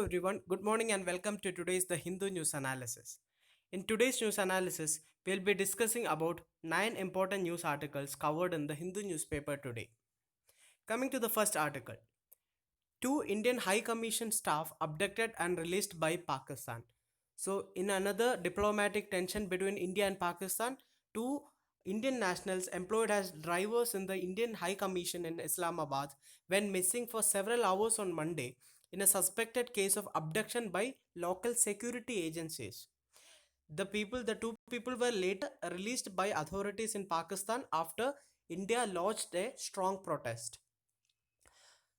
everyone, good morning and welcome to today's The Hindu News Analysis. In today's news analysis, we'll be discussing about 9 important news articles covered in the Hindu newspaper today. Coming to the first article, two Indian High Commission staff abducted and released by Pakistan. So, in another diplomatic tension between India and Pakistan, two Indian nationals employed as drivers in the Indian High Commission in Islamabad went missing for several hours on Monday in a suspected case of abduction by local security agencies. The two people were later released by authorities in Pakistan after India lodged a strong protest.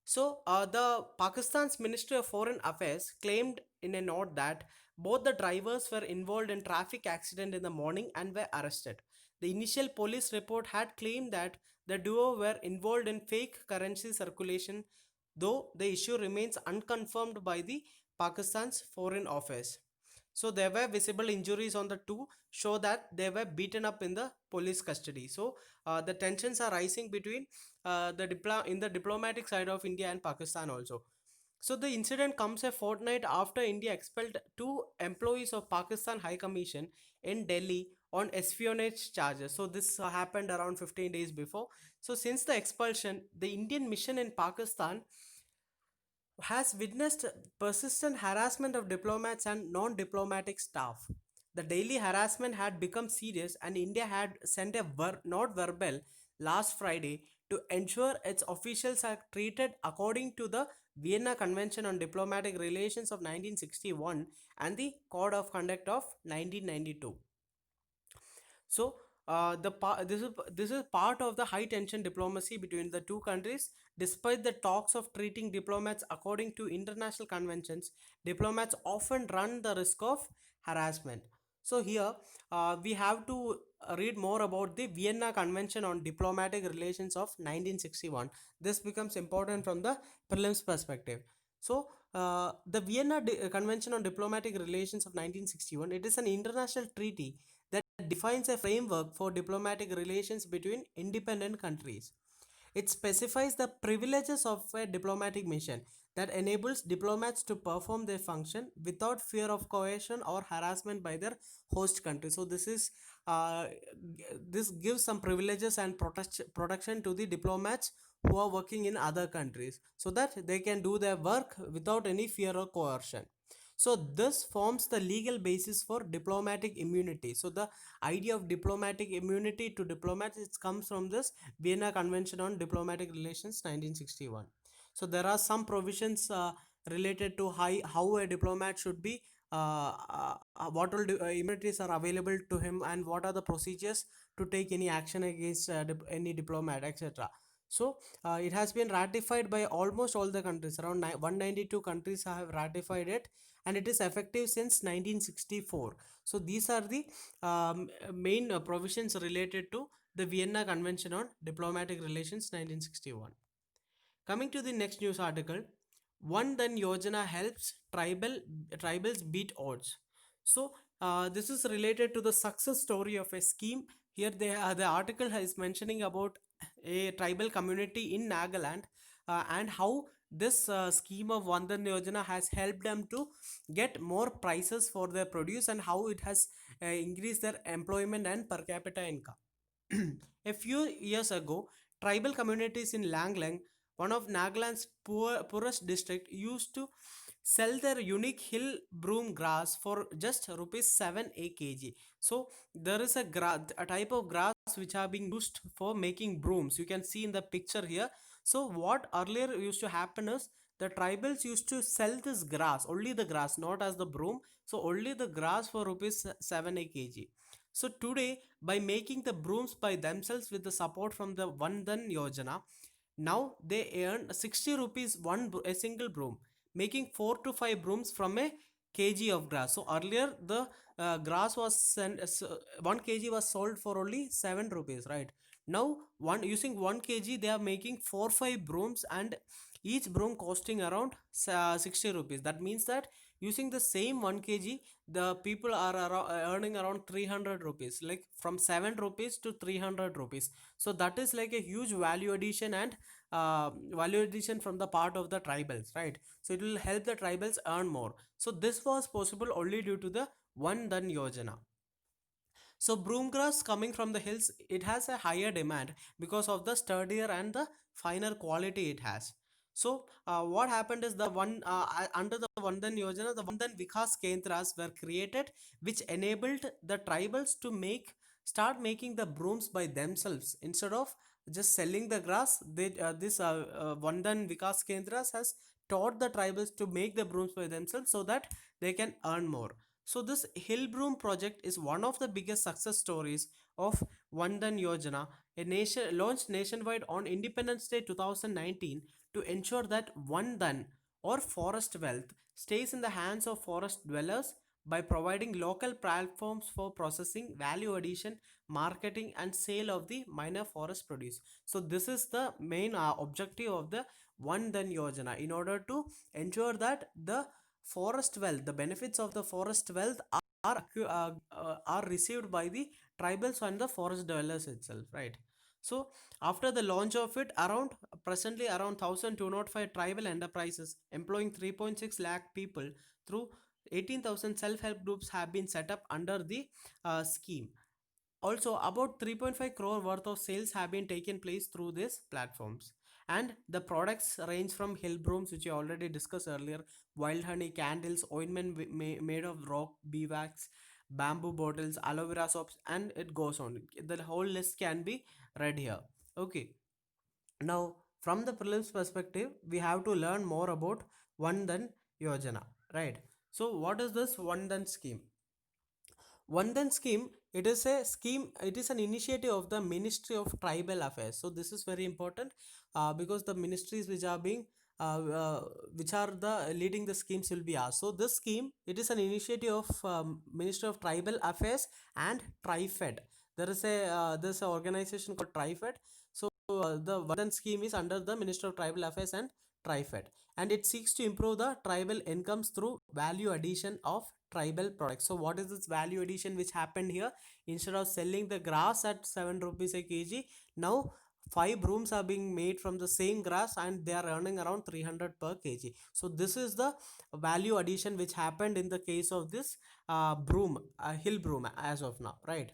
The Pakistan's Ministry of Foreign Affairs claimed in a note that both the drivers were involved in traffic accident in the morning and were arrested. The initial police report had claimed that the duo were involved in fake currency circulation, though the issue remains unconfirmed by the Pakistan's Foreign Office. So there were visible injuries on the two, show that they were beaten up in the police custody. The tensions are rising between in the diplomatic side of India and Pakistan also. So the incident comes a fortnight after India expelled two employees of Pakistan High Commission in Delhi on espionage charges. So this happened around 15 days before. So since the expulsion, the Indian mission in Pakistan has witnessed persistent harassment of diplomats and non-diplomatic staff. The daily harassment had become serious, and India had sent a not verbal last Friday to ensure its officials are treated according to the Vienna Convention on Diplomatic Relations of 1961 and the Code of Conduct of 1992. This is part of the high tension diplomacy between the two countries. Despite the talks of treating diplomats according to international conventions, diplomats often run the risk of harassment. So here we have to read more about the Vienna Convention on Diplomatic Relations of 1961. This becomes important from the prelims perspective. The Vienna Convention on Diplomatic Relations of 1961, it is an international treaty that defines a framework for diplomatic relations between independent countries. It specifies the privileges of a diplomatic mission that enables diplomats to perform their function without fear of coercion or harassment by their host country. Uh, this gives some privileges and protection to the diplomats who are working in other countries so that they can do their work without any fear or coercion. So this forms the legal basis for diplomatic immunity. So the idea of diplomatic immunity to diplomats, it comes from this Vienna Convention on Diplomatic Relations 1961. So there are some provisions related to how a diplomat should be, what all immunities are available to him, and what are the procedures to take any action against any diplomat, etc. It has been ratified by almost all the countries. Around 192 countries have ratified it, and it is effective since 1964. So these are the main provisions related to the Vienna Convention on Diplomatic Relations 1961. Coming to the next news article, One Dhan Yojana helps tribals beat odds. This is related to the success story of a scheme. Here, the article is mentioning about a tribal community in Nagaland, and how this scheme of One Dhan Yojana has helped them to get more prices for their produce, and how it has increased their employment and per capita income. A few years ago, tribal communities in Langlang, one of Nagaland's poorest district, used to sell their unique hill broom grass for just rupees 7 a kg. So there is a type of grass which are being used for making brooms. You can see in the picture here. So what earlier used to happen is the tribals used to sell this grass, only the grass, not as the broom. So only the grass for rupees 7 a kg. So today, by making the brooms by themselves with the support from the One Dhan Yojana, now they earn 60 rupees a single broom, making 4 to 5 brooms from a kg of grass. So earlier the grass was 1 kg was sold for only 7 rupees, right? Now using 1 kg they are making 4 5 brooms, and each broom costing around 60 rupees. That means that using the same 1 kg, the people are earning around 300 rupees, like from 7 rupees to 300 rupees. So that is like a huge value addition, and value addition from the part of the tribals, right? So it will help the tribals earn more. So this was possible only due to the One Dhan Yojana. So broomgrass coming from the hills, it has a higher demand because of the sturdier and the finer quality it has. So what happened is the one under the Vandan Yojana, the Vandan Vikas Kendras were created, which enabled the tribals to start making the brooms by themselves instead of just selling the grass. This Vandan Vikas Kendras has taught the tribals to make the brooms by themselves so that they can earn more. So this Hill Broom project is one of the biggest success stories of Vandan Yojana, a nation launched nationwide on Independence Day 2019 to ensure that Vandan, or forest wealth, stays in the hands of forest dwellers by providing local platforms for processing, value addition, marketing, and sale of the minor forest produce. So this is the main objective of the Vandan Yojana, in order to ensure that the forest wealth, the benefits of the forest wealth are received by the tribals and the forest dwellers itself, right? So after the launch of it, around presently around 1205 tribal enterprises employing 3.6 lakh people through 18,000 self-help groups have been set up under the scheme. Also, about 3.5 crore worth of sales have been taken place through these platforms. And the products range from hill brooms, which I already discussed earlier, wild honey candles, ointment made of rock beeswax, bamboo bottles, aloe vera soaps, and it goes on. The whole list can be read here. Okay. Now, from the prelims perspective, we have to learn more about One Dhan Yojana, right? So, what is this One Dhan scheme? Vandan scheme, it is an initiative of the Ministry of Tribal Affairs. So this is very important because the ministries which are being which are the leading the schemes will be asked. So this scheme, it is an initiative of Ministry of Tribal Affairs and TriFed. There's an organization called TriFed. So the Vandan scheme is under the Ministry of Tribal Affairs and TriFed, and it seeks to improve the tribal incomes through value addition of tribal products. So what is this value addition which happened here? Instead of selling the grass at 7 rupees a kg, now 5 brooms are being made from the same grass and they are earning around 300 per kg. So this is the value addition which happened in the case of this broom, hill broom, as of now, right?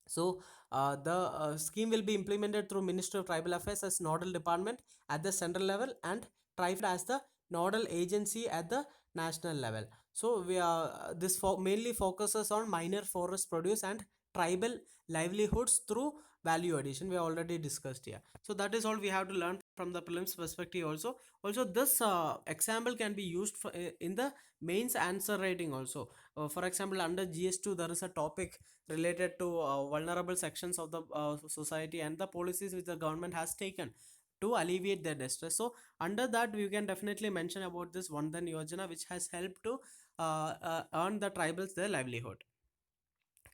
So the scheme will be implemented through Ministry of Tribal Affairs as nodal department at the central level, and TriFed as the nodal agency at the national level. So we are mainly focuses on minor forest produce and tribal livelihoods through value addition. We already discussed here. So that is all we have to learn from the prelims perspective. Also this example can be used for, in the mains answer writing also. For example, under GS2 there is a topic related to vulnerable sections of the society and the policies which the government has taken to alleviate their distress. So under that we can definitely mention about this One Dhan Yojana, which has helped to earn the tribals their livelihood.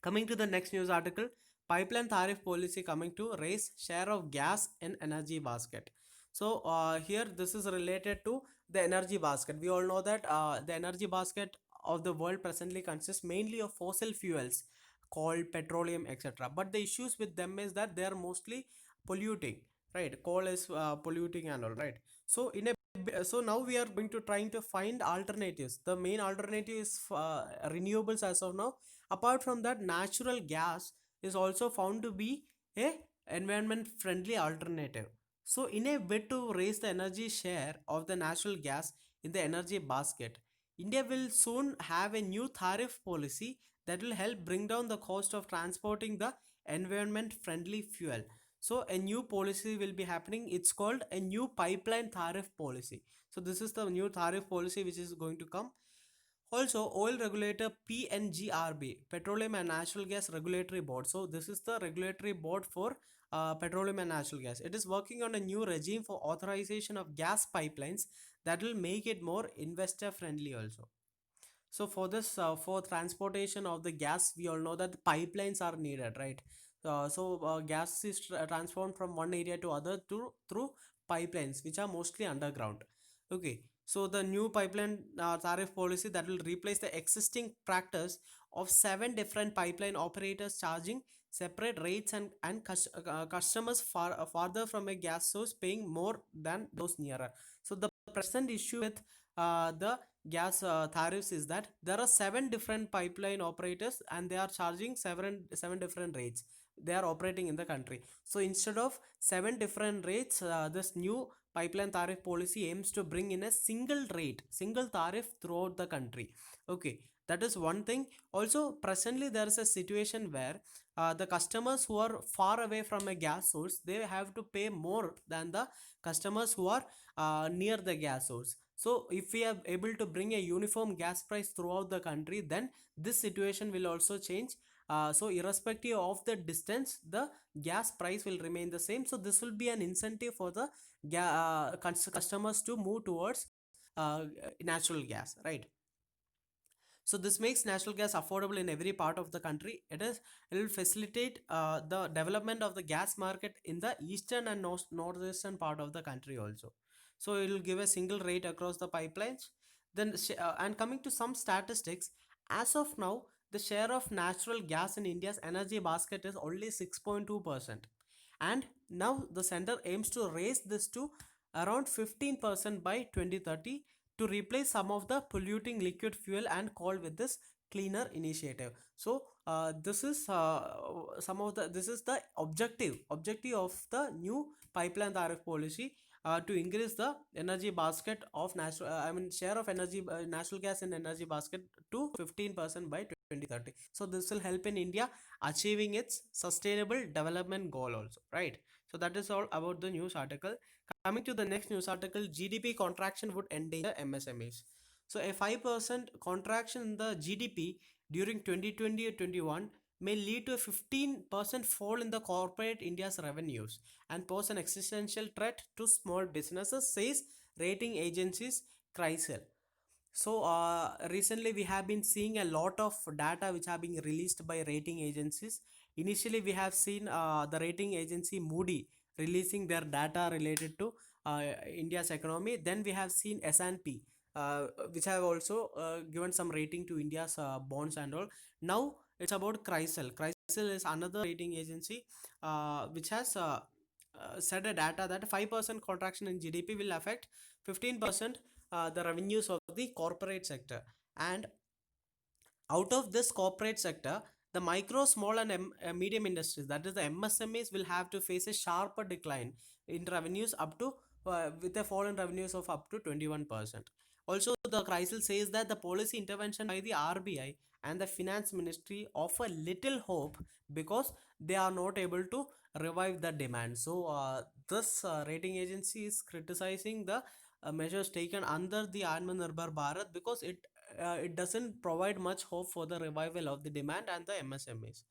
Coming to the next news article, pipeline tariff policy coming to raise share of gas in energy basket. So here this is related to the energy basket. We all know that the energy basket of the world presently consists mainly of fossil fuels, coal, petroleum, etc. But the issues with them is that they are mostly polluting, right? Coal is polluting and all, right? So so now we are going to trying to find alternatives. The main alternative is renewables as of now. Apart from that, natural gas is also found to be a environment friendly alternative. So in a bid to raise the energy share of the natural gas in the energy basket, India will soon have a new tariff policy that will help bring down the cost of transporting the environment friendly fuel. So a new policy will be happening. It's called a new pipeline tariff policy. So this is the new tariff policy which is going to come. Also, oil regulator PNGRB, Petroleum and Natural Gas Regulatory Board. So this is the regulatory board for petroleum and natural gas. It is working on a new regime for authorization of gas pipelines that will make it more investor friendly also. So for this, for transportation of the gas, we all know that pipelines are needed, right? Gas is transformed from one area to other through pipelines which are mostly underground. Okay, so the new pipeline tariff policy that will replace the existing practice of seven different pipeline operators charging separate rates, and customers farther from a gas source paying more than those nearer. So the present issue with the gas tariffs is that there are seven different pipeline operators and they are charging seven different rates. They are operating in the country. So instead of seven different rates, this new pipeline tariff policy aims to bring in a single rate, single tariff throughout the country. Okay, that is one thing. Also, presently there is a situation where the customers who are far away from a gas source, they have to pay more than the customers who are near the gas source. So if we are able to bring a uniform gas price throughout the country, then this situation will also change. So irrespective of the distance, the gas price will remain the same. So this will be an incentive for the customers to move towards uh, natural gas, right? So this makes natural gas affordable in every part of the country. It will facilitate the development of the gas market in the eastern and northeastern part of the country also. So it will give a single rate across the pipelines. Then and coming to some statistics, as of now, the share of natural gas in India's energy basket is only 6.2%. And now the center aims to raise this to around 15% by 2030 to replace some of the polluting liquid fuel and coal with this cleaner initiative. So this is some of the this is the objective of the new pipeline tariff policy, to increase the energy basket of natural I mean share of energy natural gas in energy basket to 15% by 2030. So this will help in India achieving its sustainable development goal also, right? So that is all about the news article. Coming to the next news article, GDP contraction would endanger MSMEs. So a 5% contraction in the GDP during 2020 or 21 may lead to a 15% fall in the corporate India's revenues and pose an existential threat to small businesses, says rating agencies CRISIL. So recently we have been seeing a lot of data which have been released by rating agencies. Initially we have seen the rating agency Moody releasing their data related to India's economy. Then we have seen S&P, which have also given some rating to India's bonds and all. Now it's about CRISIL. CRISIL is another rating agency which has said a data that 5% contraction in GDP will affect 15% the revenues of the corporate sector. And out of this corporate sector, the micro, small, and medium industries, that is the MSMEs, will have to face a sharper decline in revenues up to with a fall in revenues of up to 21%. Also, the crisis says that the policy intervention by the RBI and the finance ministry offer little hope because they are not able to revive the demand. So, this rating agency is criticizing the measures taken under the Atmanirbhar Bharat because it doesn't provide much hope for the revival of the demand and the MSMEs.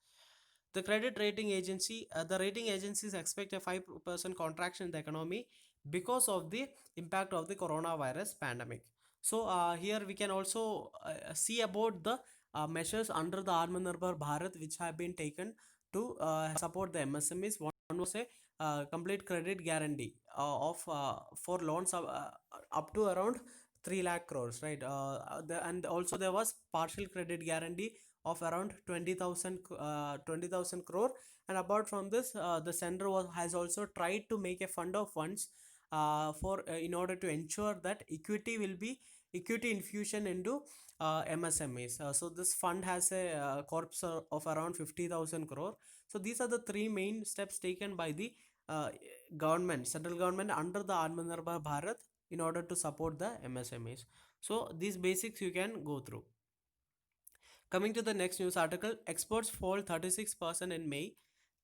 The credit rating agency, the rating agencies expect a 5% contraction in the economy because of the impact of the coronavirus pandemic. So here we can also see about the measures under the Atmanirbhar Bharat which have been taken to support the MSMEs. One was a complete credit guarantee of for loans up to around 3 lakh crores, right? And also there was partial credit guarantee of around 20,000 crore. And apart from this, the center has also tried to make a fund of funds for in order to ensure that equity infusion into MSMEs. So this fund has a corpus of around 50,000 crore. So these are the three main steps taken by the uh, central government under the Atmanirbhar Bharat in order to support the MSMEs. So these basics you can go through. Coming to the next news article, exports fall 36% in May,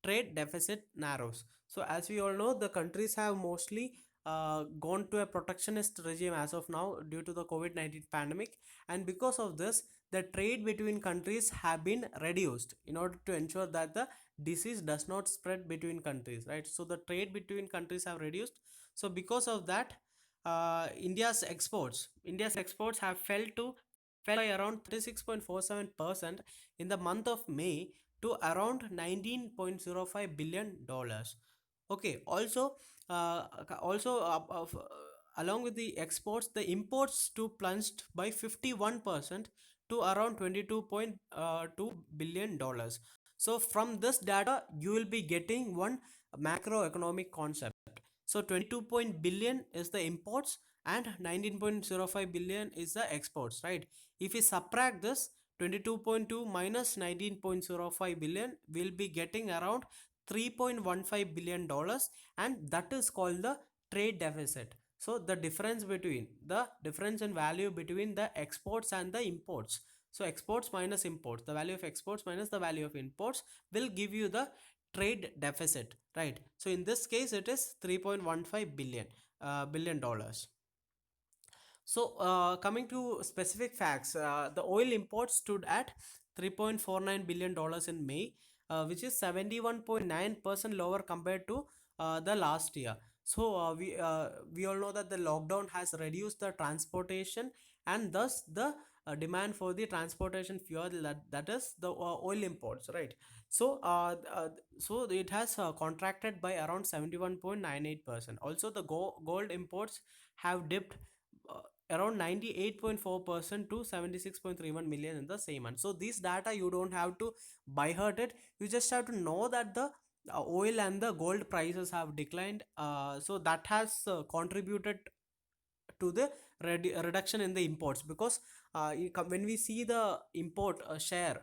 trade deficit narrows. So, as we all know, the countries have mostly gone to a protectionist regime as of now due to the COVID-19 pandemic, and because of this, the trade between countries have been reduced in order to ensure that the disease does not spread between countries, right? So, the trade between countries have reduced. So, because of that, India's exports have fell by around 36.47% in the month of May to around $19.05 billion. Okay, also Also, along with the exports, the imports too plunged by 51% to around 22.2 billion dollars. So from this data, you will be getting one macroeconomic concept. So 22 point billion is the imports and 19.05 billion is the exports, right? If we subtract this, 22.2 minus 19.05 billion, we'll be getting around 3.15 billion dollars, and that is called the trade deficit. So the difference in value between the exports and the imports. So exports minus imports, the value of exports minus the value of imports will give you the trade deficit, right? So in this case it is 3.15 billion dollars. So coming to specific facts, the oil imports stood at 3.49 billion dollars in May, which is 71.9% lower compared to the last year. So we all know that the lockdown has reduced the transportation, and thus the demand for the transportation fuel, that is the oil imports, right? So so it has contracted by around 71.98%. Also the gold imports have dipped uh, around 98.4% to 76.31 million in the same month. So this data you don't have to by heart it, you just have to know that the oil and the gold prices have declined, so that has contributed to the reduction in the imports, because when we see the import share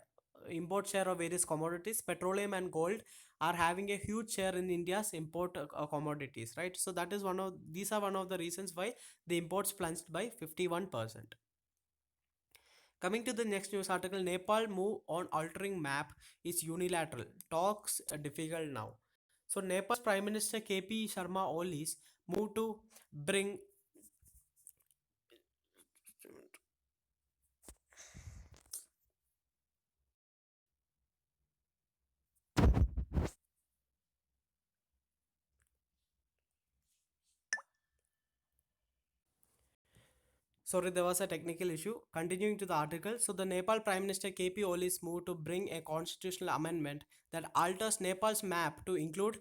of various commodities, petroleum and gold are having a huge share in India's import commodities, right? So that is one of the reasons why the imports plunged by 51%. Coming to the next news article, Nepal move on altering map is unilateral. Talks difficult now. So Nepal's Prime Minister KP Sharma Oli's move to bring. Sorry, there was a technical issue. Continuing to the article, so the Nepal Prime Minister KP Oli's move to bring a constitutional amendment that alters Nepal's map to include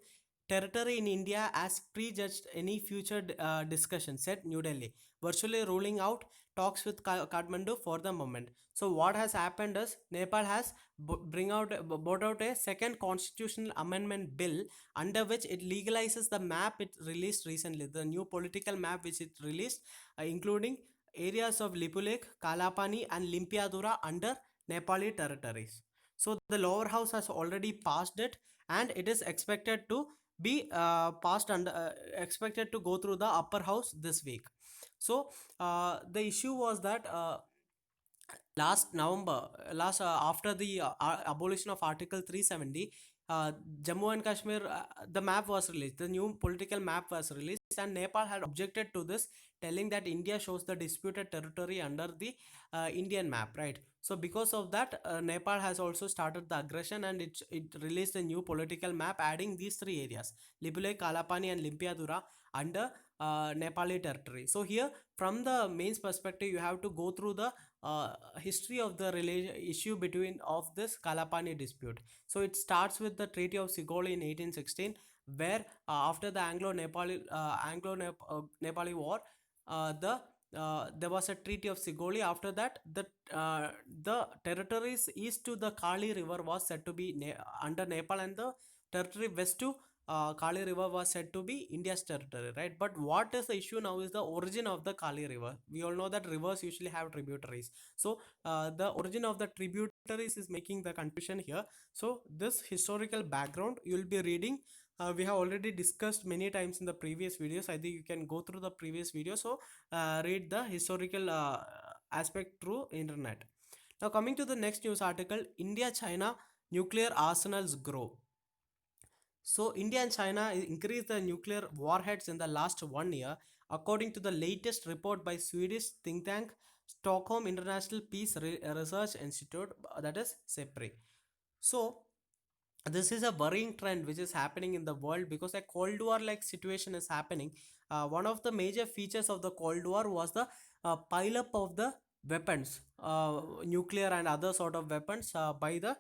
territory in India as prejudged any future discussion, said New Delhi, virtually ruling out talks with Kathmandu for the moment. So what has happened is Nepal has brought out a second constitutional amendment bill under which it legalizes the map it released recently, the new political map which it released, including areas of Lipulekh, Kalapani and Limpiadura under Nepali territories. So the lower house has already passed it, and it is expected to be passed and expected to go through the upper house this week. So the issue was that last November, last after the abolition of Article 370, Jammu and Kashmir, the map was released. The new political map was released, and Nepal had objected to this, telling that India shows the disputed territory under the Indian map, right? So because of that, Nepal has also started the aggression, and it released a new political map adding these three areas: Lipulekh, Kalapani, and Limpiadura under Nepali territory. So here, from the mains perspective, you have to go through the history of the issue between of this Kalapani dispute. So it starts with the Treaty of Sigoli in 1816, where after the Anglo-Nepali War, there was a Treaty of Sigoli. After that, the territories east to the Kali River was said to be under Nepal, and the territory west to Kali River was said to be India's territory, right? But what is the issue now is the origin of the Kali River. We all know that rivers usually have tributaries. So the origin of the tributaries is making the confusion here. So this historical background you will be reading. We have already discussed many times in the previous videos. I think you can go through the previous video. So read the historical aspect through internet. Now coming to the next news article, India China nuclear arsenals grow. So India and China increased the nuclear warheads in the last 1 year, according to the latest report by Swedish think tank Stockholm International Peace Research Institute, that is SEPRI. So this is a worrying trend which is happening in the world, because a Cold War like situation is happening. One of the major features of the Cold War was the pile up of the weapons, nuclear and other sort of weapons by the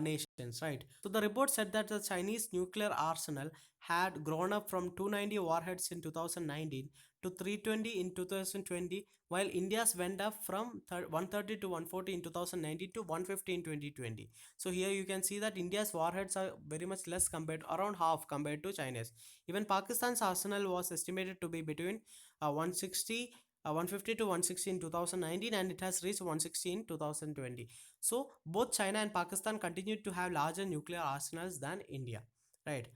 nations, right? So the report said that the Chinese nuclear arsenal had grown up from 290 warheads in 2019 to 320 in 2020, while India's went up from 130 to 140 in 2019 to 150 in 2020. So here you can see that India's warheads are very much less compared, around half compared to China's. Even Pakistan's arsenal was estimated to be between 160 150 to 160 in 2019, and it has reached 160 in 2020. So both China and Pakistan continued to have larger nuclear arsenals than India, right?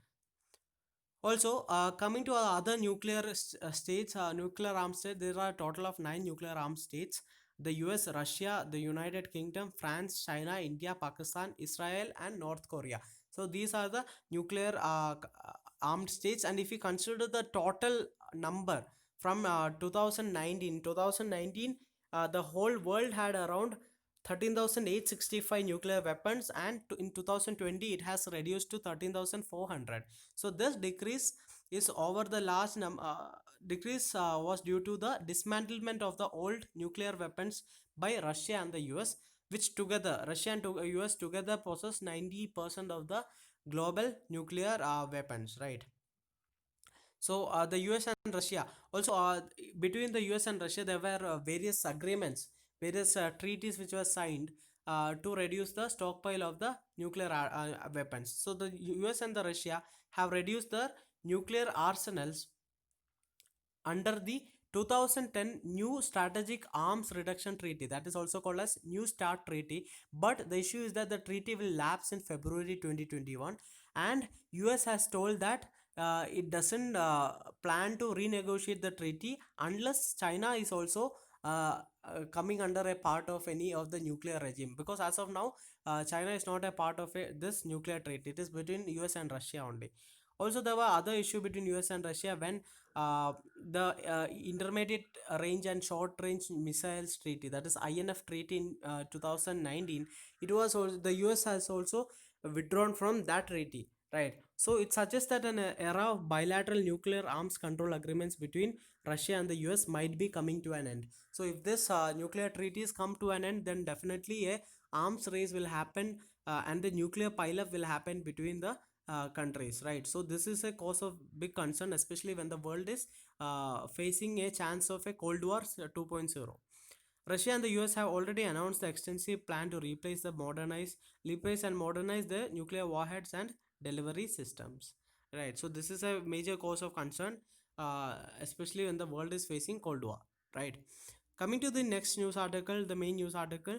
Also, coming to other nuclear states, nuclear armed states, there are a total of nine nuclear armed states: the US, Russia, the United Kingdom, France, China, India, Pakistan, Israel, and North Korea. So these are the nuclear armed states. And if you consider the total number from 2019, the whole world had around 13,865 nuclear weapons, and in 2020 it has reduced to 13,400. So this decrease is over the last decrease was due to the dismantlement of the old nuclear weapons by Russia and the US, which together Russia and US together possess 90% of the global nuclear weapons, right? So the US and Russia also, between the US and Russia there were various agreements, various treaties which were signed to reduce the stockpile of the nuclear weapons. So the US and the Russia have reduced their nuclear arsenals under the 2010 New Strategic Arms Reduction Treaty, that is also called as New START Treaty. But the issue is that the treaty will lapse in February 2021, and US has told that it doesn't plan to renegotiate the treaty unless China is also coming under a part of any of the nuclear regime, because as of now China is not a part of this nuclear treaty. It is between US and Russia only. Also, there were other issue between US and Russia when the intermediate range and short range missiles treaty, that is INF treaty, in 2019, it was also, the US has also withdrawn from that treaty, right? So it suggests that an era of bilateral nuclear arms control agreements between Russia and the US might be coming to an end. So if this nuclear treaties come to an end, then definitely a arms race will happen, and the nuclear pileup will happen between the countries, right? So this is a cause of big concern, especially when the world is facing a chance of a Cold War 2.0. Russia and the US have already announced the extensive plan to replace and modernize the nuclear warheads and delivery systems, right? So this is a major cause of concern, especially when the world is facing Cold War, right? Coming to the next news article, the main news article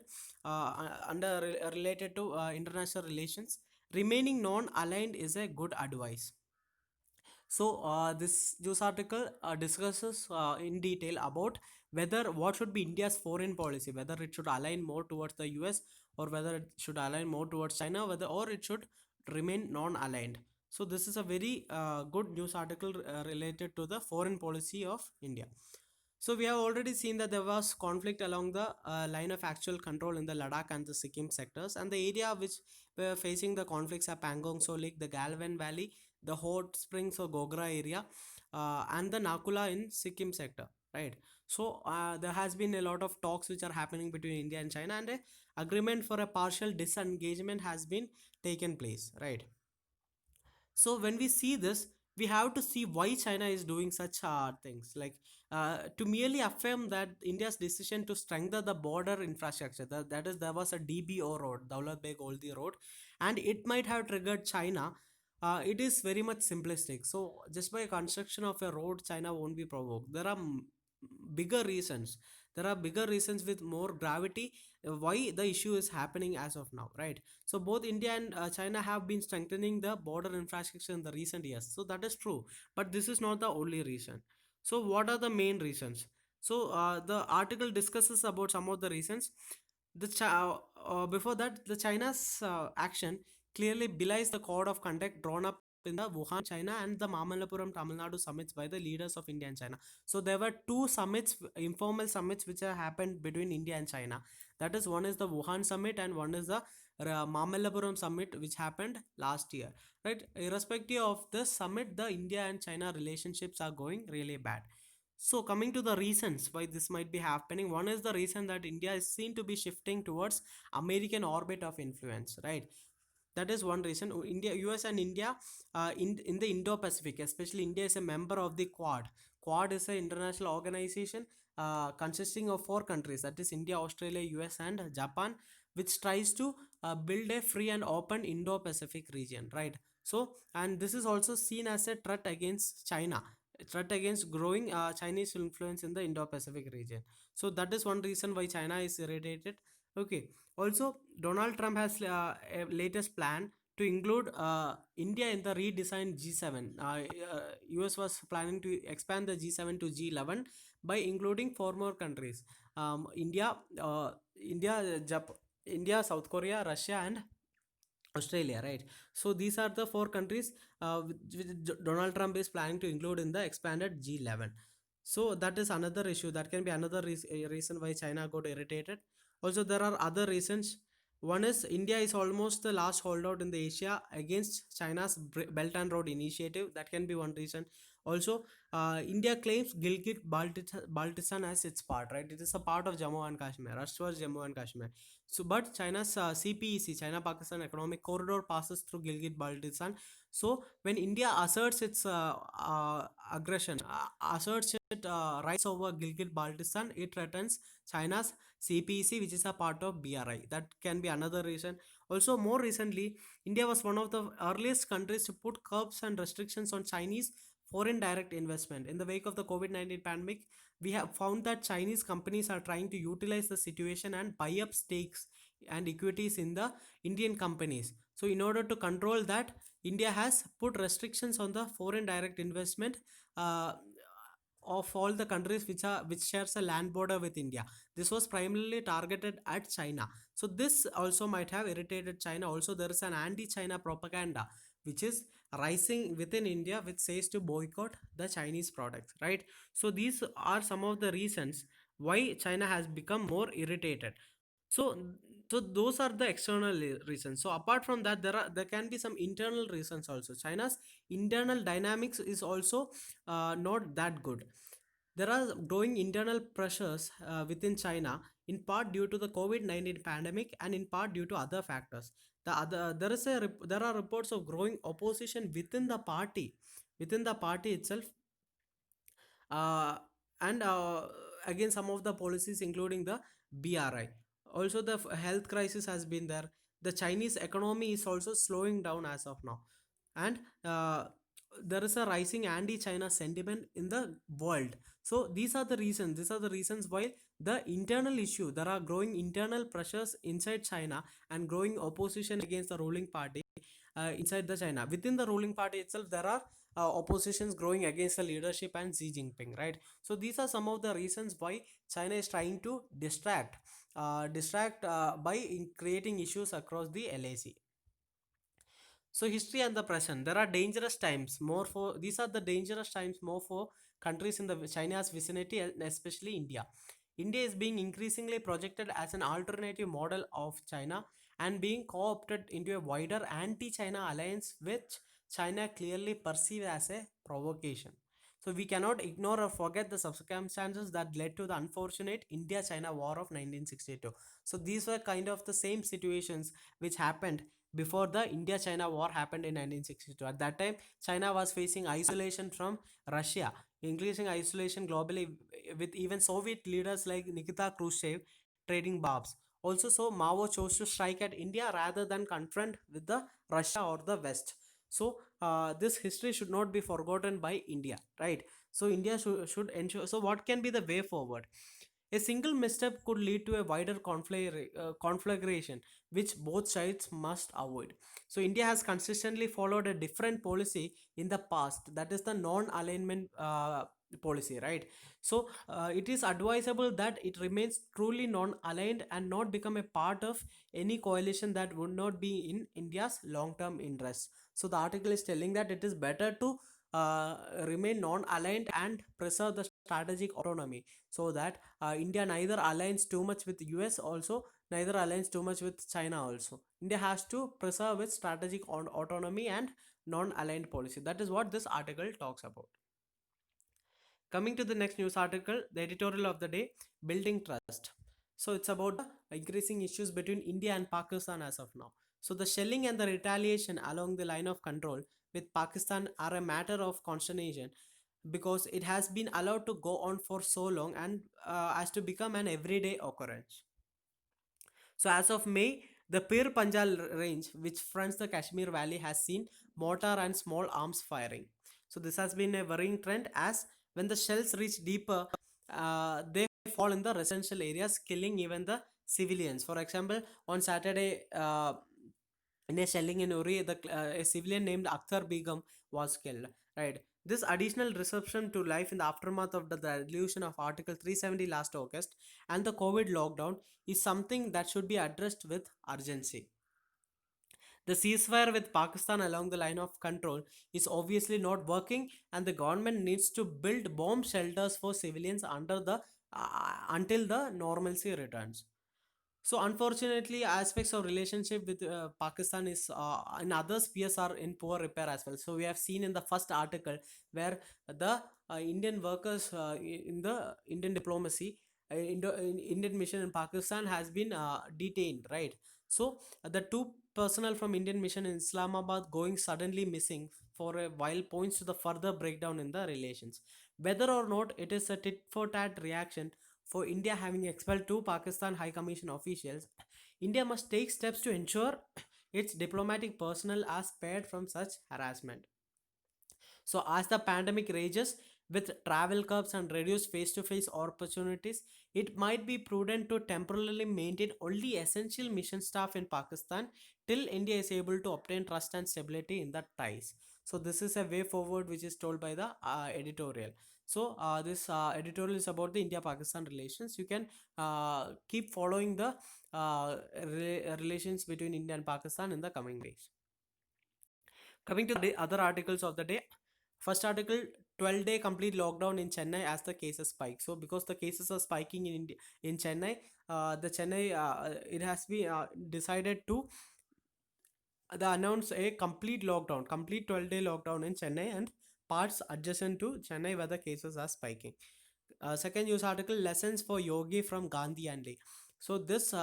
related to international relations: remaining non-aligned is a good advice. So this news article discusses in detail about whether what should be India's foreign policy, whether it should align more towards the US, or whether it should align more towards China, whether or it should remain non-aligned. So this is a very good news article related to the foreign policy of India. So we have already seen that there was conflict along the line of actual control in the Ladakh and the Sikkim sectors, and the area which were facing the conflicts are Pangong So Lake, the Galwan Valley, the Hot Springs or Gogra area, and the Nakula in Sikkim sector, right? So there has been a lot of talks which are happening between India and China, and a agreement for a partial disengagement has been taken place, right? So when we see this, we have to see why China is doing such things, like to merely affirm that India's decision to strengthen the border infrastructure, that is, there was a DBO road, Daulat Beg Oldi road, and it might have triggered China. It is very much simplistic. So just by construction of a road, China won't be provoked. There are bigger reasons. There are bigger reasons with more gravity why the issue is happening as of now, right? So both India and China have been strengthening the border infrastructure in the recent years. So that is true, but this is not the only reason. So what are the main reasons? So the article discusses about some of the reasons. Before that, the China's action clearly belies the code of conduct drawn up in the Wuhan, China, and the Mamallapuram, Tamil Nadu summits by the leaders of India and China. So there were two summits, informal summits, which have happened between India and China. That is, one is the Wuhan summit and one is the Mamallapuram summit, which happened last year, right? Irrespective of this summit, the India and China relationships are going really bad. So coming to the reasons why this might be happening, one is the reason that India is seen to be shifting towards American orbit of influence, right? That is one reason. India, US and India, in the Indo-Pacific, especially India is a member of the Quad. Quad is an international organization consisting of four countries, that is India, Australia, US, and Japan, which tries to build a free and open Indo-Pacific region, right? So, and this is also seen as a threat against China, a threat against growing Chinese influence in the Indo-Pacific region. So that is one reason why China is irritated. Okay. Also, Donald Trump has a latest plan to include India in the redesigned G7. US was planning to expand the G7 to G11 by including four more countries: India, India, India, South Korea, Russia, and Australia, right? So these are the four countries which Donald Trump is planning to include in the expanded G11. So that is another issue. That can be another reason why China got irritated. Also, there are other reasons. One is India is almost the last holdout in the Asia against China's Belt and Road Initiative. That can be one reason. Also, India claims Baltistan as its part, right? It is a part of Jammu and Kashmir. Rest was Jammu and Kashmir. So, but China's CPEC, China-Pakistan Economic Corridor, passes through Gilgit-Baltistan. So, when India asserts its aggression, asserts its rights over Gilgit-Baltistan, it threatens China's CPEC, which is a part of BRI. That can be another reason. Also, more recently, India was one of the earliest countries to put curbs and restrictions on Chinese foreign direct investment. In the wake of the COVID-19 pandemic, we have found that Chinese companies are trying to utilize the situation and buy up stakes and equities in the Indian companies. So, in order to control that, India has put restrictions on the foreign direct investment uh, of all the countries which shares a land border with India. This was primarily targeted at China. So this also might have irritated China. Also, there is an anti-China propaganda which is rising within India, which says to boycott the Chinese products, right? So these are some of the reasons why China has become more irritated. So so those are the external reasons. So apart from that, there can be some internal reasons also. China's internal dynamics is also not that good. There are growing internal pressures within China, in part due to the COVID-19 pandemic and in part due to other factors. There are reports of growing opposition within the party itself, uh, and again some of the policies including the BRI. Also, the health crisis has been there. The Chinese economy is also slowing down as of now, and there is a rising anti-China sentiment in the world. So these are the reasons. These are the reasons why the internal issue. There are growing internal pressures inside China and growing opposition against the ruling party inside the China. Within the ruling party itself, there are oppositions growing against the leadership and Xi Jinping, right? So these are some of the reasons why China is trying to distract by creating issues across the LAC. So history and the present. There are dangerous times more for these are the dangerous times more for countries in the China's vicinity and especially India. India is being increasingly projected as an alternative model of China and being co-opted into a wider anti-China alliance which China clearly perceives as a provocation. So we cannot ignore or forget the circumstances that led to the unfortunate India-China War of 1962. So these were kind of the same situations which happened before the India-China war happened in 1962. At that time, China was facing isolation from Russia, increasing isolation globally with even Soviet leaders like Nikita Khrushchev trading bombs. Also, so Mao chose to strike at India rather than confront with the Russia or the West. So this history should not be forgotten by India, right? So India should ensure. So what can be the way forward? A single misstep could lead to a wider conflagration, which both sides must avoid. So, India has consistently followed a different policy in the past, that is the non alignment policy, right? So, it is advisable that it remains truly non aligned and not become a part of any coalition that would not be in India's long term interests. So, the article is telling that it is better to remain non aligned and preserve the strategic autonomy so that India neither aligns too much with US also, neither aligns too much with China also. India has to preserve its strategic autonomy and non-aligned policy. That is what this article talks about. Coming to the next news article, the editorial of the day, building trust. So it's about the increasing issues between India and Pakistan as of now. So the shelling and the retaliation along the line of control with Pakistan are a matter of consternation because it has been allowed to go on for so long and as to become an everyday occurrence. So as of May, the Pir Panjal range, which fronts the Kashmir Valley, has seen mortar and small arms firing. So this has been a worrying trend as when the shells reach deeper, they fall in the residential areas, killing even the civilians. For example, on Saturday, in a shelling in Uri, a civilian named Akhtar Begum was killed. Right. This additional disruption to life in the aftermath of the resolution of Article 370 last August and the COVID lockdown is something that should be addressed with urgency. The ceasefire with Pakistan along the line of control is obviously not working, and the government needs to build bomb shelters for civilians until the normalcy returns. So unfortunately, aspects of relationship with Pakistan is in other spheres are in poor repair as well. So we have seen in the first article where the Indian workers in the Indian diplomacy, Indian mission in Pakistan has been detained, right? So the two personnel from Indian mission in Islamabad going suddenly missing for a while points to the further breakdown in the relations. Whether or not it is a tit for tat reaction for India having expelled two Pakistan High Commission officials, India must take steps to ensure its diplomatic personnel are spared from such harassment. So, as the pandemic rages with travel curbs and reduced face to face opportunities, it might be prudent to temporarily maintain only essential mission staff in Pakistan till India is able to obtain trust and stability in the ties. So, this is a way forward which is told by the editorial. So, this editorial is about the India Pakistan relations. You can keep following the relations between India and Pakistan in the coming days. Coming to the other articles of the day, first article, 12-day complete lockdown in Chennai as the cases spike. So because the cases are spiking in India, in Chennai, the Chennai it has been decided to the announce a complete lockdown, complete 12-day lockdown in Chennai and parts adjacent to Chennai where the cases are spiking. Second news article, lessons for Yogi from Gandhi and Lee. So this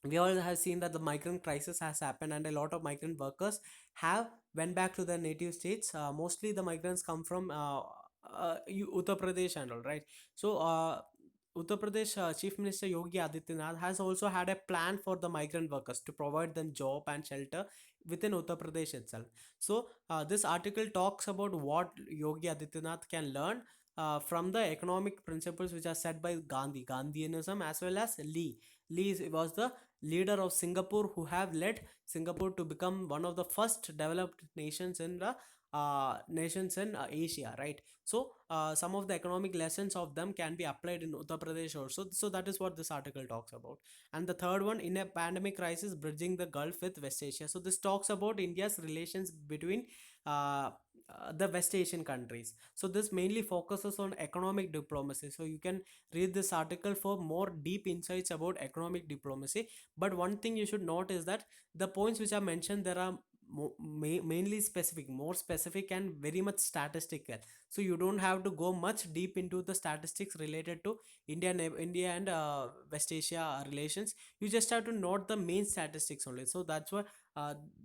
we all have seen that the migrant crisis has happened and a lot of migrant workers have went back to their native states. Mostly the migrants come from Uttar Pradesh and all, right. So Uttar Pradesh Chief Minister Yogi Adityanath has also had a plan for the migrant workers to provide them job and shelter within Uttar Pradesh itself. So this article talks about what Yogi Adityanath can learn from the economic principles which are set by Gandhianism, as well as Lee was the leader of Singapore who have led Singapore to become one of the first developed nations in the Asia, right? So some of the economic lessons of them can be applied in Uttar Pradesh also. So that is what this article talks about. And the third one, in a pandemic crisis, bridging the Gulf with West Asia. So this talks about India's relations between the West Asian countries. So this mainly focuses on economic diplomacy. So you can read this article for more deep insights about economic diplomacy. But one thing you should note is that the points which are mentioned there are mainly specific, more specific and very much statistical. So you don't have to go much deep into the statistics related to India and West Asia relations. You just have to note the main statistics only. So that's what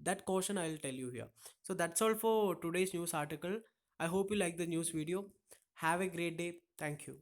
that caution I will tell you here. So that's all for today's news article. I hope you like the news video. Have a great day. Thank you.